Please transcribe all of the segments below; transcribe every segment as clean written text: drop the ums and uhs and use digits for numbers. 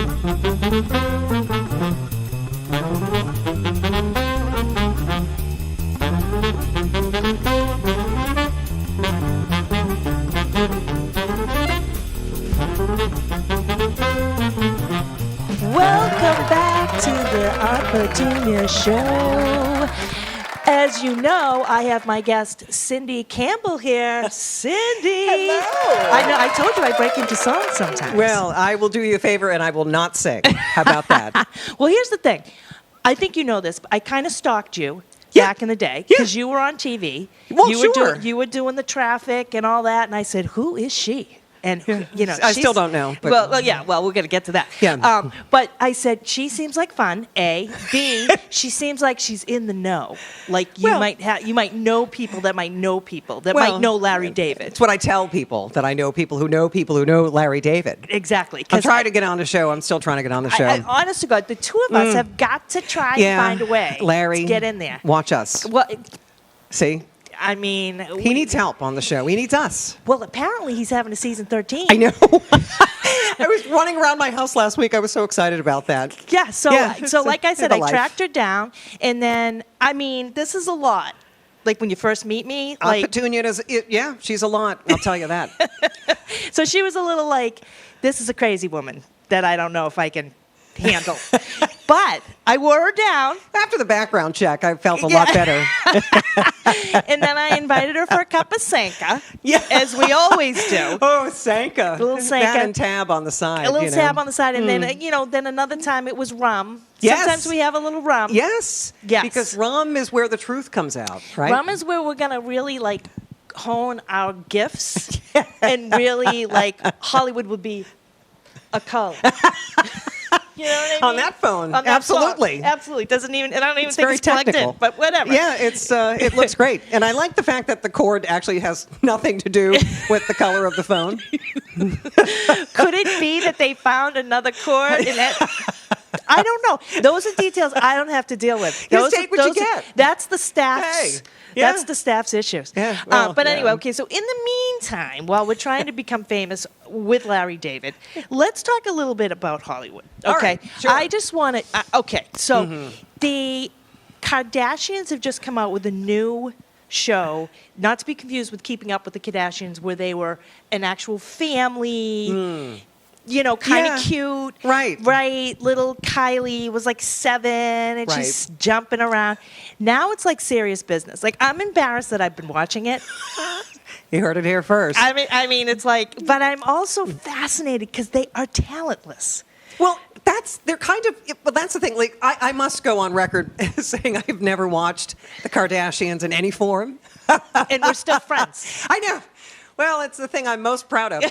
Welcome back to the Petunia Show. As you know, I have my guest, Cindy Campbell here. Cindy! Hello! I know, I told you I break into songs sometimes. Well, I will do you a favor and I will not sing. How about that? Well, here's the thing. I think you know this, but I kind of stalked you back in the day Yeah. because you were on TV. Well, You were doing the traffic and all that, and I said, who is she? And, you know, I still don't know. But Well, we're going to get to that. Yeah. But I said, she seems like fun, A. B, she seems like she's in the know. Like, you might know people that might know people that might know Larry David. It's what I tell people, that I know people who know Larry David. Exactly. I'm trying to get on the show. I'm still trying to get on the show. Honest to God, the two of us have got to try and find a way Larry, to get in there. Watch us. Well, See? I mean... He needs help on the show. He needs us. Well, apparently he's having a season 13. I know. I was running around my house last week. I was so excited about that. Yeah, so like I said, the I life. tracked her down, and then, I mean, this is a lot. Like when you first meet me, like... Petunia she's a lot. I'll tell you that. So she was a little like, this is a crazy woman that I don't know if I can handle. But I wore her down. After the background check, I felt a lot better. And then I invited her for a cup of Sanka, as we always do. Oh, Sanka. A little Sanka. That and tab on the side. A little tab on the side. And then, then another time it was rum. Yes. Sometimes we have a little rum. Yes. Because rum is where the truth comes out, right? Rum is where we're going to really, like, hone our gifts. And really, like, Hollywood would be a color. You know what I mean? On that phone, On that absolutely. phone. Absolutely. Doesn't even. I don't even It's think very it's plugged technical. in. But whatever. Yeah, it looks great, and I like the fact that the cord actually has nothing to do with the color of the phone. Could it be that they found another cord? I don't know. Those are details I don't have to deal with. Just take what you get. That's the staff's. Hey. Yeah. That's the staff's issues. Yeah, well, but anyway, okay. So in the meantime, while we're trying to become famous with Larry David, let's talk a little bit about Hollywood. Okay. All right, sure. I just want to. Okay. So the Kardashians have just come out with a new show, not to be confused with Keeping Up with the Kardashians, where they were an actual family. You know, kind of cute. Right. Right. Little Kylie was like 7 and she's jumping around. Now it's like serious business. Like, I'm embarrassed that I've been watching it. You heard it here first. I mean, it's like, but I'm also fascinated because they are talentless. Well, they're kind of, but that's the thing. Like, I must go on record saying I've never watched the Kardashians in any form. And we're still friends. I know. Well, it's the thing I'm most proud of.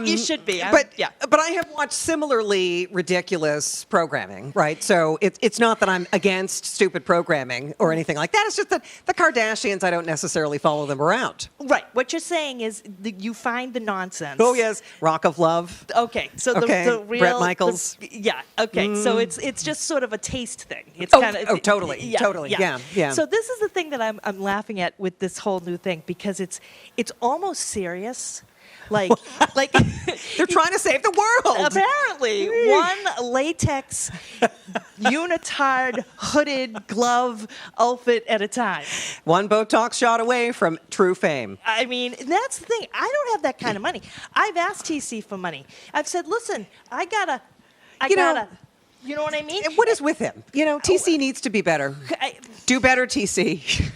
You should be. But I have watched similarly ridiculous programming, right? So it's not that I'm against stupid programming or anything like that. It's just that the Kardashians, I don't necessarily follow them around. Right. What you're saying is that you find the nonsense. Oh, yes. Rock of Love. Okay. So the real... Brett Michaels. Okay. So it's just sort of a taste thing. It's totally. Totally. Yeah. So this is the thing that I'm laughing at with this whole new thing because it's almost serious. Like they're trying to save the world. Apparently, one latex unitard hooded glove outfit at a time. One Botox shot away from true fame. I mean, that's the thing. I don't have that kind of money. I've asked TC for money. I've said, listen, I gotta. You know what I mean? What is with him? You know, TC needs to be better. Do better, TC.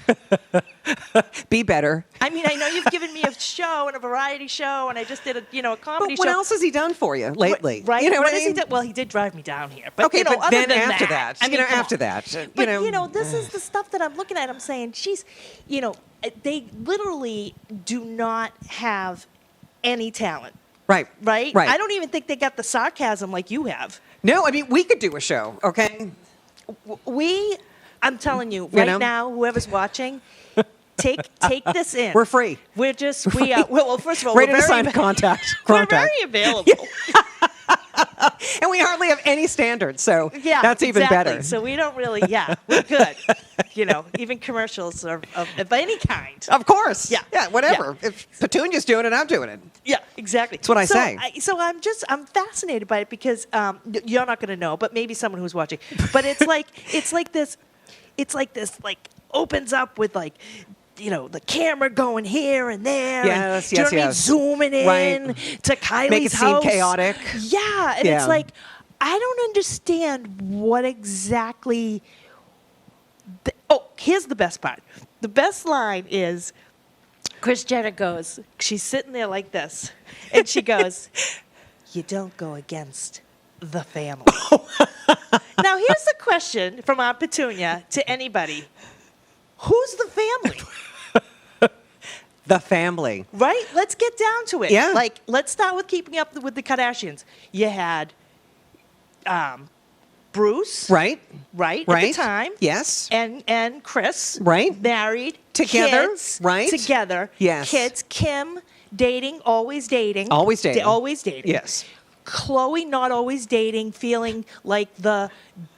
Be better. I mean, I know you've given me a show and a variety show, and I just did a comedy show. But what else has he done for you lately? Right? You know what I has mean? he done? Well, he did drive me down here. But, okay, but then than after that, I mean, after that, this is the stuff that I'm looking at. I'm saying, geez, they literally do not have any talent. Right. I don't even think they got the sarcasm like you have. No, I mean, we could do a show, okay? I'm telling you, right now, whoever's watching, take this in. We're free. We are. Well, first of all, ready to sign a contract. We're very available. And we hardly have any standards, so Yeah, that's even exactly. better. So we don't really, we're good. Even commercials of any kind. Of course. Yeah. Yeah, whatever. Yeah. If Petunia's doing it, I'm doing it. Yeah, exactly. That's what I say. So I'm fascinated by it because you're not going to know, but maybe someone who's watching. But it's like this opens up with like, the camera going here and there. Yes, and, yes, do you know what I mean? yes. Zooming in Right. to Kylie's Make it seem house. chaotic. Yeah, and Yeah. it's like I don't understand what exactly. Here's the best part. The best line is, Kris Jenner goes, she's sitting there like this, and she goes, "You don't go against the family." Now, here's the question from Aunt Petunia to anybody. Who's the family? The family. Right? Let's get down to it. Yeah. Like, let's start with keeping up with the Kardashians. You had Bruce. Right? Right? Right. At the time. Yes. And Kris. Right. Married. Together. Kids, Right. Together. Yes. Kids. Kim, dating, always dating. Always dating. Always dating. Yes. Chloe not always dating, feeling like the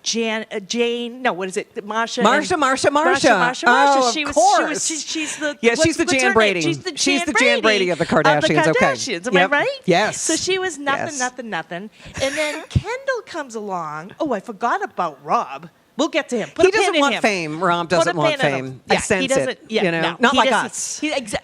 Jane. No, what is it? Marsha. Marsha. Oh, She of was. course. She's the. Yeah, she's the what's Jan her name? Brady. She's the She's the Jan Brady of the Kardashians. Okay. Am I Yep. right? Yes. So she was nothing, Yes. nothing. And then Kendall comes along. Oh, I forgot about Rob. We'll get to him. Put He a pin doesn't in want him. fame. Rob Put a doesn't want pin in him. fame. Yeah, I sense he doesn't, it. Yeah, No, no, not he like doesn't- us.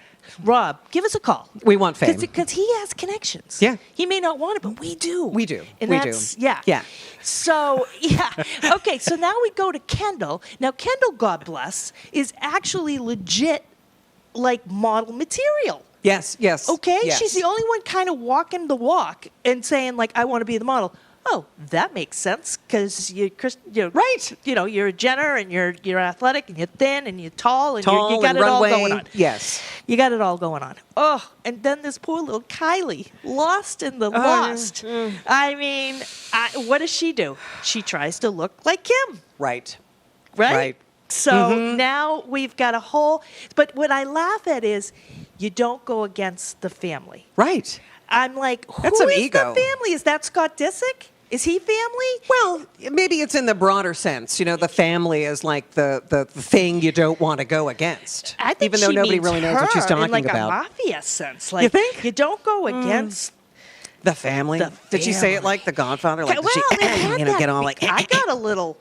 Rob, give us a call. We want fame. Because he has connections. Yeah. He may not want it, but we do. We do. And We do. that's, Yeah. Yeah. So, yeah. Okay, so now we go to Kendall. Now, Kendall, God bless, is actually legit, like, model material. Yes. Yes. Okay? Yes. She's the only one kind of walking the walk and saying, like, I want to be the model. Oh, that makes sense because you're Right. You're a Jenner and you're athletic and you're thin and you're tall and Tall you got and it runway. all going on. Yes. You got it all going on. Oh, and then this poor little Kylie, lost in the lost. I mean, what does she do? She tries to look like Kim, Right. right? Right. So now we've got a whole. But what I laugh at is you don't go against the family. Right. I'm like, who That's is some the ego. family? Is that Scott Disick? Is he family? Well, maybe it's in the broader sense. The family is like the thing you don't want to go against. I think even though she nobody means really knows what she's her talking in like about. a mafia sense. Like, You think? You don't go against. The family. The Did she say it family. like The Godfather? Like, well, did it she, had that get all like? I got a little.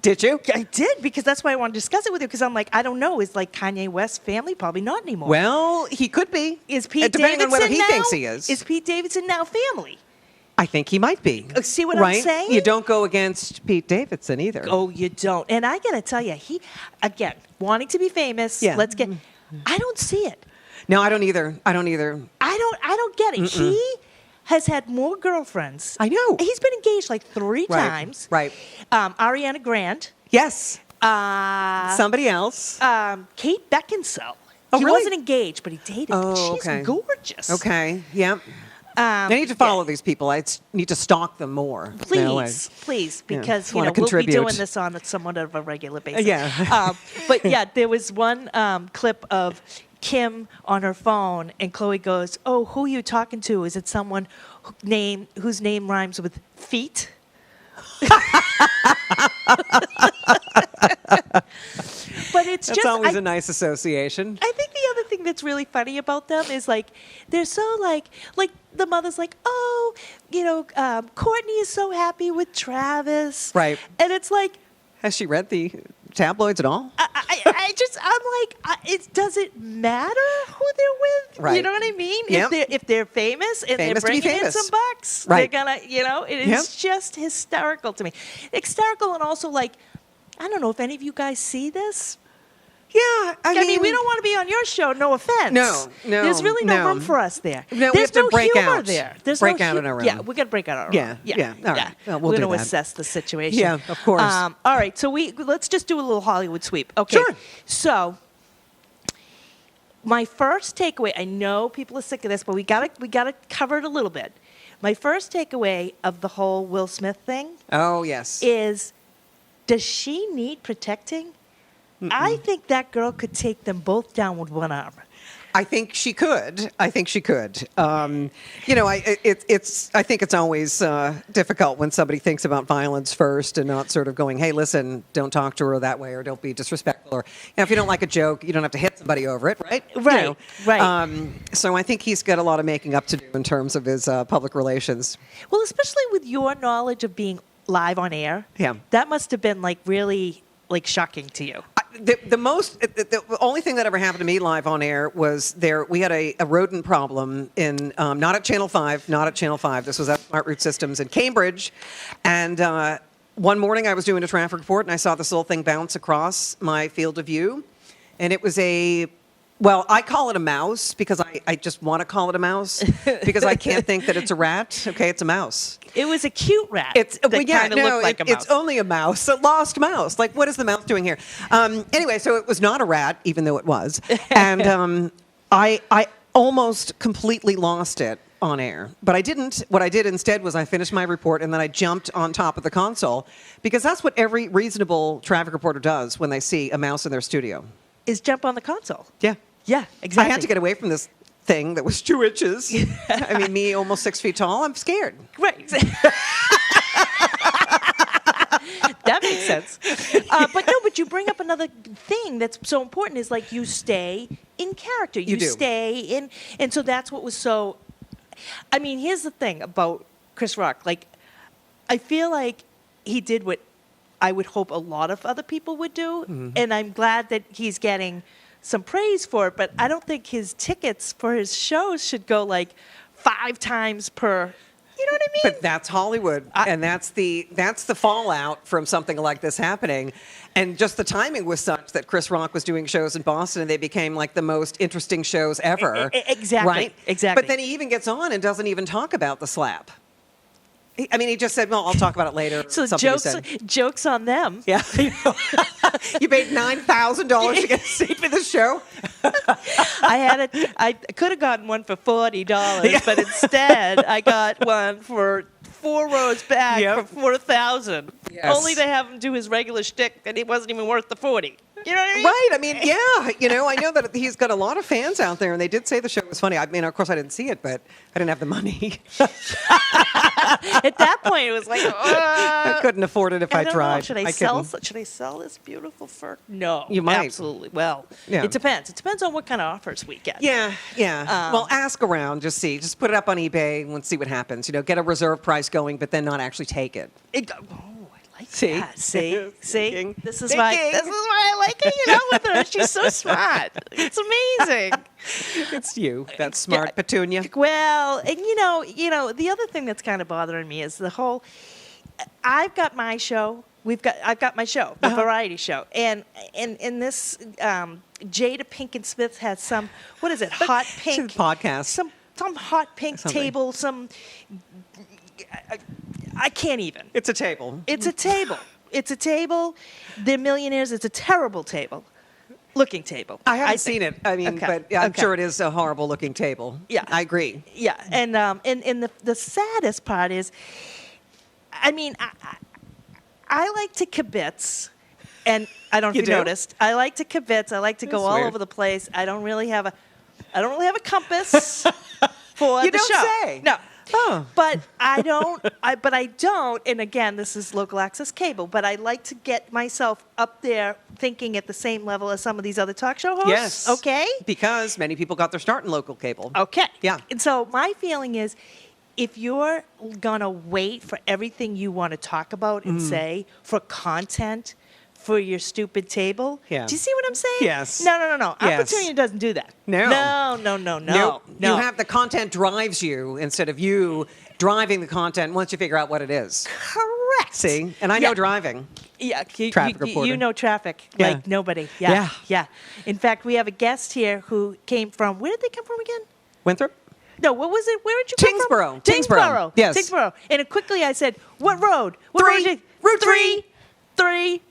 Did you? I did because that's why I wanted to discuss it with you because I'm like I don't know is like Kanye West family probably not anymore. Well, he could be. Is Pete depending Davidson on whether he now? thinks he is. Is Pete Davidson now family? I think he might be. See what I'm right? saying? You don't go against Pete Davidson either. Oh, you don't. And I got to tell you, he again wanting to be famous. Yeah. Let's get. I don't see it. No, I don't either. I don't either. I don't get it. He has had more girlfriends. I know. He's been engaged like 3 Right, times. right. Ariana Grande. Yes. Uh, Somebody else. Kate Beckinsale. Oh, he really? wasn't engaged, but he dated. Oh, She's okay. gorgeous. Okay. Yep. I need to follow these people. I need to stalk them more. Please, please, Yeah, because just wanna we'll be contribute. doing this on somewhat of a regular basis. Yeah. But yeah, there was one clip of Kim on her phone, and Chloe goes, "Oh, who are you talking to? Is it someone whose name rhymes with feet?" But it's That's just always a nice association. I think the other thing that's really funny about them is like they're so like the mother's like, oh, Courtney is so happy with Travis, Right. And it's like Has she read the tabloids at all? I'm like, it doesn't matter who they're with. You Right. know what I mean? Yep. If they're famous and Famous to they're be bringing in famous. some bucks, Right. they're gonna, it is Yep. just hysterical to me. Hysterical and also like, I don't know if any of you guys see this. Yeah. I mean, we don't want to be on your show. No offense. No, There's really no no. room for us there. No, we There's have to no break humor out. there. There's Break no out in our own. Yeah, we got to break out our own. Yeah, yeah. All right. Well, we'll We're do going to that. assess the situation. Yeah, of course. All right, so let's just do a little Hollywood sweep. Okay. Sure. So, my first takeaway. I know people are sick of this, but we got to cover it a little bit. My first takeaway of the whole Will Smith thing Oh, yes. is, does she need protecting? I think that girl could take them both down with one arm. I think she could. I think she could. You know, I think it's always difficult when somebody thinks about violence first and not sort of going, hey, listen, don't talk to her that way or don't be disrespectful. Or if you don't like a joke, you don't have to hit somebody over it, right? Right, You know? right. So I think he's got a lot of making up to do in terms of his public relations. Well, especially with your knowledge of being live on air. Yeah. That must have been like really like shocking to you. The only thing that ever happened to me live on air was we had a rodent problem in not at Channel 5. This was at Smart Route Systems in Cambridge, and one morning I was doing a traffic report and I saw this little thing bounce across my field of view, and it was I call it a mouse because I just want to call it a mouse because I can't think that it's a rat. Okay, it's a mouse. It was a cute rat. It looked like a mouse. It's only a mouse, a lost mouse. Like, what is the mouse doing here? Anyway, so it was not a rat, even though it was. And I almost completely lost it on air. But I didn't. What I did instead was I finished my report and then I jumped on top of the console because that's what every reasonable traffic reporter does when they see a mouse in their studio. Is jump on the console. Yeah. Yeah, exactly. I had to get away from this thing that was 2 inches. I mean, me almost 6 feet tall. I'm scared. Right. That makes sense. But you bring up another thing that's so important is like you stay in character. You do. stay in, and so that's what was so. I mean, here's the thing about Chris Rock. Like, I feel like he did what I would hope a lot of other people would do, and I'm glad that he's getting some praise for it, but I don't think his tickets for his shows should go like 5 times per. You know what I mean? But that's Hollywood, and that's the fallout from something like this happening. And just the timing was such that Chris Rock was doing shows in Boston, and they became like the most interesting shows ever. Exactly. Right? Exactly. But then he even gets on and doesn't even talk about the slap. I mean, he just said, "Well, I'll talk about it later." So something jokes on them. Yeah. You paid $9,000 to get a seat for the show. I could have gotten one for $40, but instead I got one for 4 rows back for $4,000. Yes. Only to have him do his regular shtick, and it wasn't even worth the 40. You know what I mean? Right. I mean, yeah. You know, I know that he's got a lot of fans out there, and they did say the show was funny. I mean, of course, I didn't see it, but I didn't have the money. At that point, it was like, I couldn't afford it if I don't tried. know. Should I sell this beautiful fur? No. You might. Absolutely. Well, Yeah. it depends. It depends on what kind of offers we get. Yeah. Well, ask around, just see. Just put it up on eBay and let's see what happens. You know, get a reserve price going, but then not actually take it. I like See? that. See? Thinking. This is why I like hanging out with her. She's so smart. It's amazing. It's you. That's smart, Yeah. Petunia. Well, and you know, the other thing that's kind of bothering me is the whole. I've got my show. I've got my show, the variety show, and in this, Jada Pinkett Smith has some. What is it? Hot pink podcast. Some hot pink Something. table. I can't even. It's a table. It's a table. It's a table. They're millionaires. It's a terrible table. Looking table. I haven't think. seen it. I mean, Okay. but yeah, I'm Okay. sure it is a horrible looking table. Yeah. I agree. Yeah, and the saddest part is, I mean, I like to kibitz, and I don't know You if you do? noticed. I like to kibitz. I like to go That's all weird. over the place. I don't really have a compass for You the don't show. say. No. Oh. But I don't. And again, this is local access cable. But I like to get myself up there, thinking at the same level as some of these other talk show hosts. Yes. Okay. Because many people got their start in local cable. Okay. Yeah. And so my feeling is, if you're gonna wait for everything you want to talk about and say for content for your stupid table, Yeah. do you see what I'm saying? Yes. No. Yes. Petunia doesn't do that. No. No. Nope. You have the content drives you instead of you driving the content once you figure out what it is. Correct. See? And I know driving. Yeah, Traffic reporter. you know traffic Yeah. like nobody. Yeah. Yeah. In fact, we have a guest here who came from. Where did they come from again? Winthrop? No, what was it? Where did you come Tingsboro. from? Tingsboro. Yes. Tingsboro. And quickly I said, what road? What Three. road did you- Route 3. 3.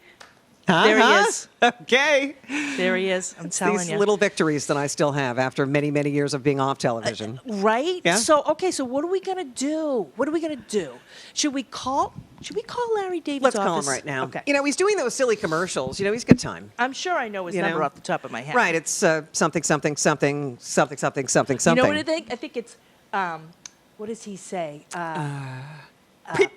There he is. Okay. There he is. I'm telling These you. little victories that I still have after many, many years of being off television. Right? Yeah. So what are we going to do? What are we going to do? Should we call Should we call Larry David's Let's call office? him right now. Okay. You know, he's doing those silly commercials. You know, he's a good time. I'm sure I know his You number know? off the top of my head. Right. It's something, something, something, something, something, something, You something. know what I think? I think it's, what does he say? Pretty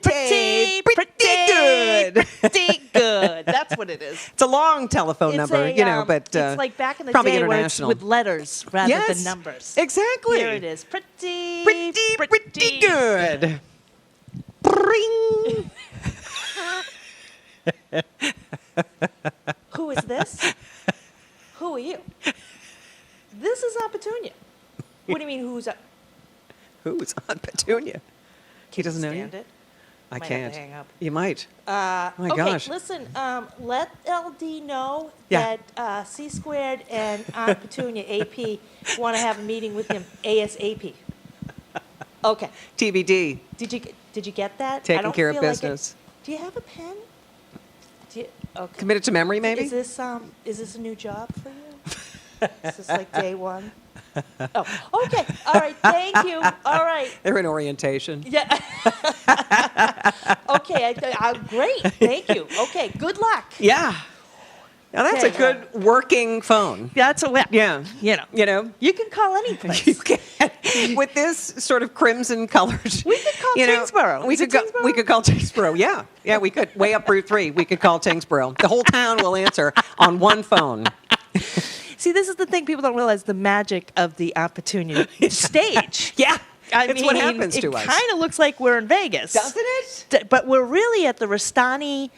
good. Pretty good. That's what it is. It's a long telephone number, you know, but it's like back in the probably day where it's international. with letters rather Yes, than numbers. exactly. Here it is. Pretty good. Bring. Who is this? Who are you? This is Petunia. What do you mean, who's up? Who's on Petunia? He doesn't know you? Stand it? I Might have can't. to hang up. You might. My Okay, gosh. listen, let LD know Yeah. that C Squared and Aunt Petunia, AP, want to have a meeting with him ASAP. Okay. TBD. Did you get that? I Taking don't care of feel like it. business. Do you have a pen? Okay. Committed to memory, maybe? Is this a new job for you? Is this like day one? Oh, okay. All right. Thank you. All right. They're in orientation. Yeah. Okay. Great. Thank you. Okay. Good luck. Yeah. Now that's Okay, a good working phone. That's a wet. Yeah. You know. You know? You can call any place. You can. With this sort of crimson colored. We could call you know, Tingsboro. We Is it could Tingsboro? we could call Tingsboro. Yeah. Yeah, we could. Way up Route 3, we could call Tingsboro. The whole town will answer on one phone. See, this is the thing. People don't realize the magic of the Petunia stage. Yeah. I It's mean, what happens to us. It kind of looks like we're in Vegas. Doesn't it? But we're really at the Restani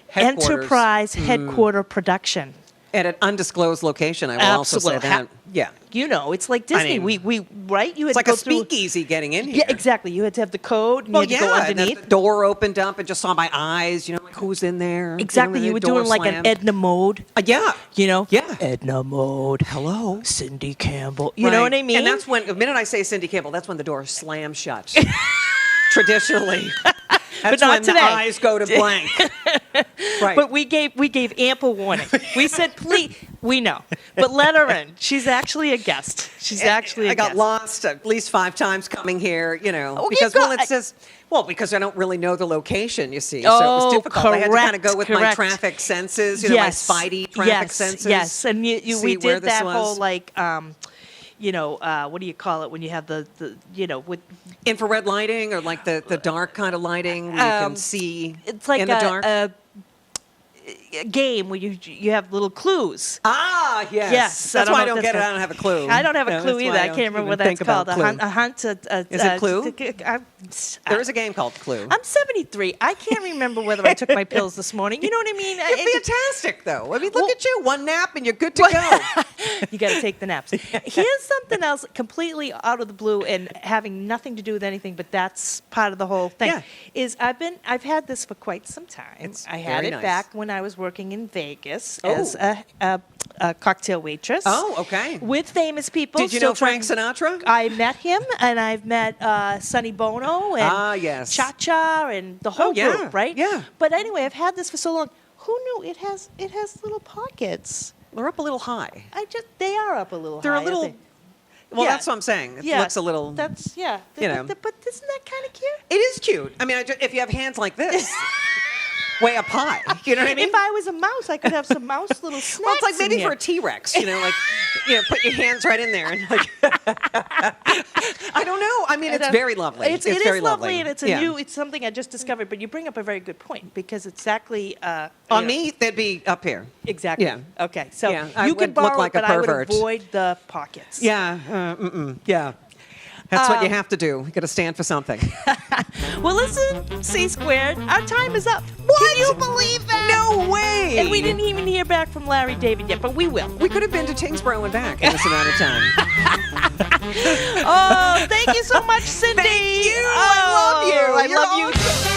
Headquarters. Enterprise headquarter production. At an undisclosed location, I will also say that. Yeah. You know, it's like Disney. mean, we right? You had It's like to a go through. speakeasy getting in here. Yeah, exactly. You had to have the code. And Well, you had to go yeah, and then underneath. the door opened up and just saw my eyes, you know, like who's in there? Exactly. You You know, were the door doing like slammed. an Edna mode. Yeah. You know? Yeah. Edna mode. Hello. Cindy Campbell. You know what I mean? And that's when, the minute I say Cindy Campbell, that's when the door slams shut. Traditionally. That's not when today. the eyes go to blank. Right. But we gave ample warning. We said, please, we know, but let her in. She's actually a guest. She's actually a I got guest. lost at least 5 times coming here, you know, Oh, because you well, got- it says, well, because I don't really know the location, you see, so it Oh, was difficult. I had to kind of go with my correct. traffic senses, you know, my spidey traffic senses. Yes, and we see where did this that was. whole like, you know, what do you call it when you have the you know, with Infrared lighting or like the dark kind of lighting where you can see it's like in the dark. a game where you have little clues. Ah, yes. Yes, That's I don't why I know don't if get it. that's I don't have a clue. I don't have a No, clue that's why either. I don't can't remember even what that's think about called. Clue. A hunt. Is it Clue? There is a game called Clue. I'm 73. I can't remember whether I took my pills this morning. You know what I mean? You're fantastic, though. I mean, look at you. One nap and you're good to go. You got to take the naps. Here's something else completely out of the blue and having nothing to do with anything, but that's part of the whole thing. Yeah. Is I've had this for quite some time. It's I had very it nice. back when I was working in Vegas Oh. as a cocktail waitress. Oh, okay. With famous people. Did you Still know Frank trying- Sinatra? I met him, and I've met Sonny Bono and Ah, yes. Cha Cha and the whole Oh, yeah, group, right? yeah. But anyway, I've had this for so long. Who knew it has little pockets? They're up a little high. They are up a little They're high. a little. aren't they? Well, Yeah. that's what I'm saying. It Yeah, looks a little. That's yeah. you know. But isn't that kind of cute? It is cute. I mean, if you have hands like this, way up high. You know what I mean? If I was a mouse, I could have some mouse little snacks. Well, it's like maybe in for here. a T-Rex, you know, like, put your hands right in there and like. I don't know. I mean, it's very lovely. It very is lovely, and it's it's something I just discovered. But you bring up a very good point because exactly On me, they'd be up here. Exactly. Yeah. Okay. So Yeah, I you can would look borrow like it, a but I would pervert. avoid the pockets. Yeah. Yeah. That's what you have to do. You got to stand for something. Well, listen, C Squared, our time is up. What? Can you believe that? No way. And we didn't even hear back from Larry David yet, but we will. We could have been to Tingsboro and back in this amount of time. Oh, thank you so much, Cindy. Thank you. I love you. I You're love you. awesome.